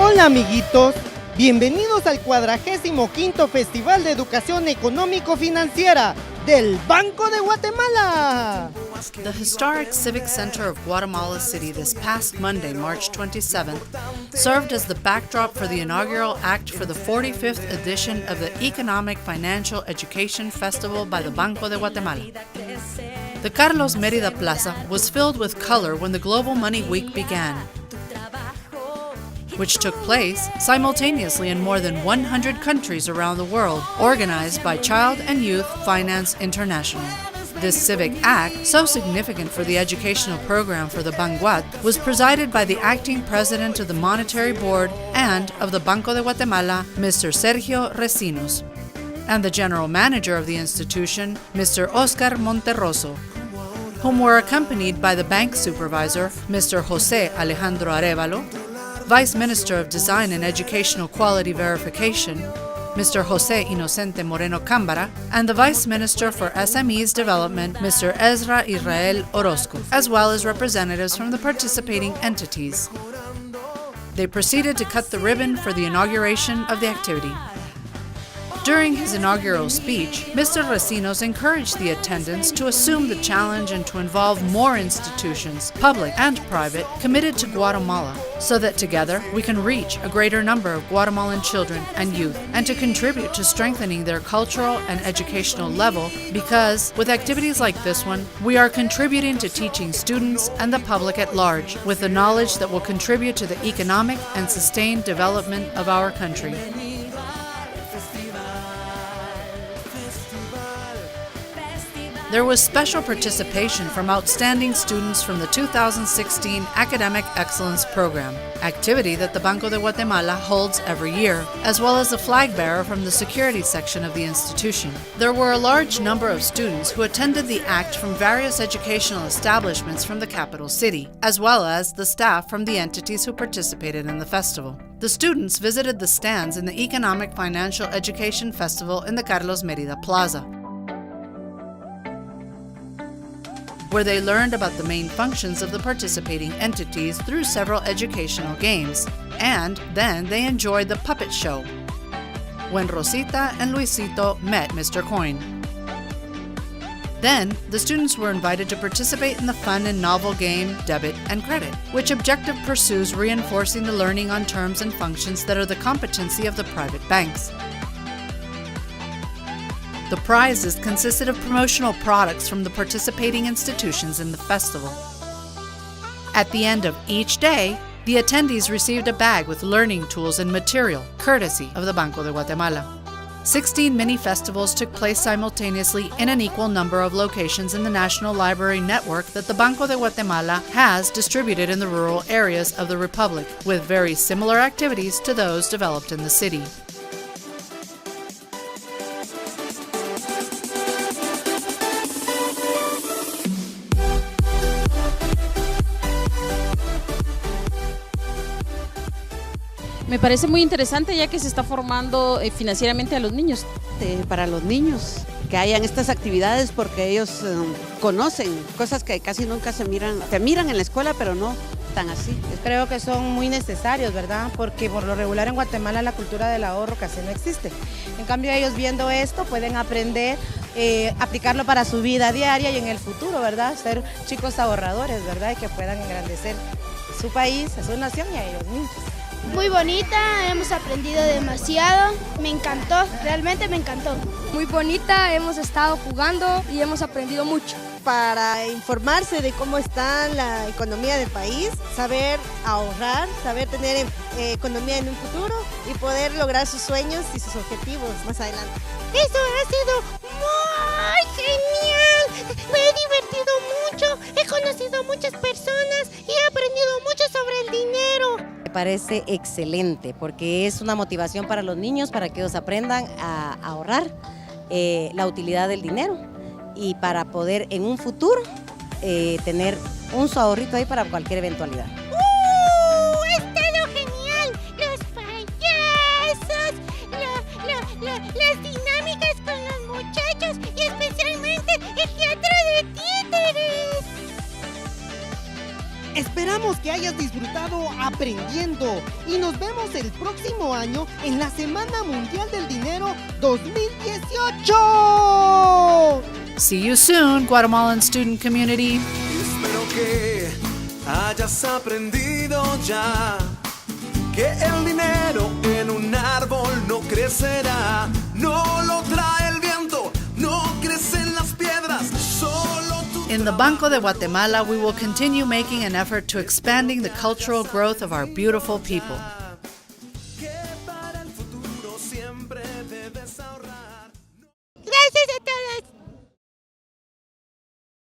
Hola amiguitos, bienvenidos al 45º Festival de Educación Económico-Financiera del Banco de Guatemala. The historic Civic Center of Guatemala City this past Monday, March 27th, served as the backdrop for the inaugural act for the 45th edition of the Economic Financial Education Festival by the Banco de Guatemala. The Carlos Mérida Plaza was filled with color when the Global Money Week began, which took place simultaneously in more than 100 countries around the world, organized by Child and Youth Finance International. This civic act, so significant for the educational program for the Banguat, was presided by the acting president of the Monetary Board and of the Banco de Guatemala, Mr. Sergio Recinos, and the general manager of the institution, Mr. Oscar Monterroso, whom were accompanied by the bank supervisor, Mr. José Alejandro Arevalo, Vice Minister of Design and Educational Quality Verification, Mr. José Inocente Moreno Cámbara, and the Vice Minister for SMEs Development, Mr. Ezra Israel Orozco, as well as representatives from the participating entities. They proceeded to cut the ribbon for the inauguration of the activity. During his inaugural speech, Mr. Recinos encouraged the attendants to assume the challenge and to involve more institutions, public and private, committed to Guatemala, so that together we can reach a greater number of Guatemalan children and youth, and to contribute to strengthening their cultural and educational level, because with activities like this one, we are contributing to teaching students and the public at large with the knowledge that will contribute to the economic and sustained development of our country. There was special participation from outstanding students from the 2016 Academic Excellence Program, activity that the Banco de Guatemala holds every year, as well as a flag bearer from the security section of the institution. There were a large number of students who attended the act from various educational establishments from the capital city, as well as the staff from the entities who participated in the festival. The students visited the stands in the Economic Financial Education Festival in the Carlos Mérida Plaza, where they learned about the main functions of the participating entities through several educational games, and then they enjoyed the puppet show, when Rosita and Luisito met Mr. Coin. Then, the students were invited to participate in the fun and novel game Debit and Credit, which objective pursues reinforcing the learning on terms and functions that are the competency of the private banks. The prizes consisted of promotional products from the participating institutions in the festival. At the end of each day, the attendees received a bag with learning tools and material, courtesy of the Banco de Guatemala. 16 mini-festivals took place simultaneously in an equal number of locations in the National Library network that the Banco de Guatemala has distributed in the rural areas of the Republic, with very similar activities to those developed in the city. Me parece muy interesante ya que se está formando financieramente a los niños. Para los niños, que hayan estas actividades porque ellos conocen cosas que casi nunca se miran en la escuela, pero no tan así. Creo que son muy necesarios, ¿verdad? Porque por lo regular en Guatemala la cultura del ahorro casi no existe. En cambio ellos viendo esto pueden aprender, aplicarlo para su vida diaria y en el futuro, ¿verdad? Ser chicos ahorradores, ¿verdad? Y que puedan engrandecer su país, a su nación y a ellos mismos. Muy bonita, hemos aprendido demasiado, me encantó, realmente me encantó. Muy bonita, hemos estado jugando y hemos aprendido mucho. Para informarse de cómo está la economía del país, saber ahorrar, saber tener economía en un futuro y poder lograr sus sueños y sus objetivos más adelante. Eso ha sido muy genial, me he divertido mucho, he conocido muchas personas y he aprendido mucho sobre el dinero. Me parece excelente porque es una motivación para los niños para que ellos aprendan a ahorrar la utilidad del dinero y para poder en un futuro tener un su ahorrito ahí para cualquier eventualidad. ¡Ha estado genial! Los payasos, las dinámicas con los muchachos y especialmente el teatro de títeres. Esperamos que hayas disfrutado aprendiendo y nos vemos el próximo año en la Semana Mundial del Dinero 2018. See you soon, Guatemalan student community. Espero que hayas aprendido ya que el dinero en un árbol no crecerá, no lo trae el viento, no crecen las piedras, solo tú. In the Banco de Guatemala, we will continue making an effort to expanding the cultural growth of our beautiful people.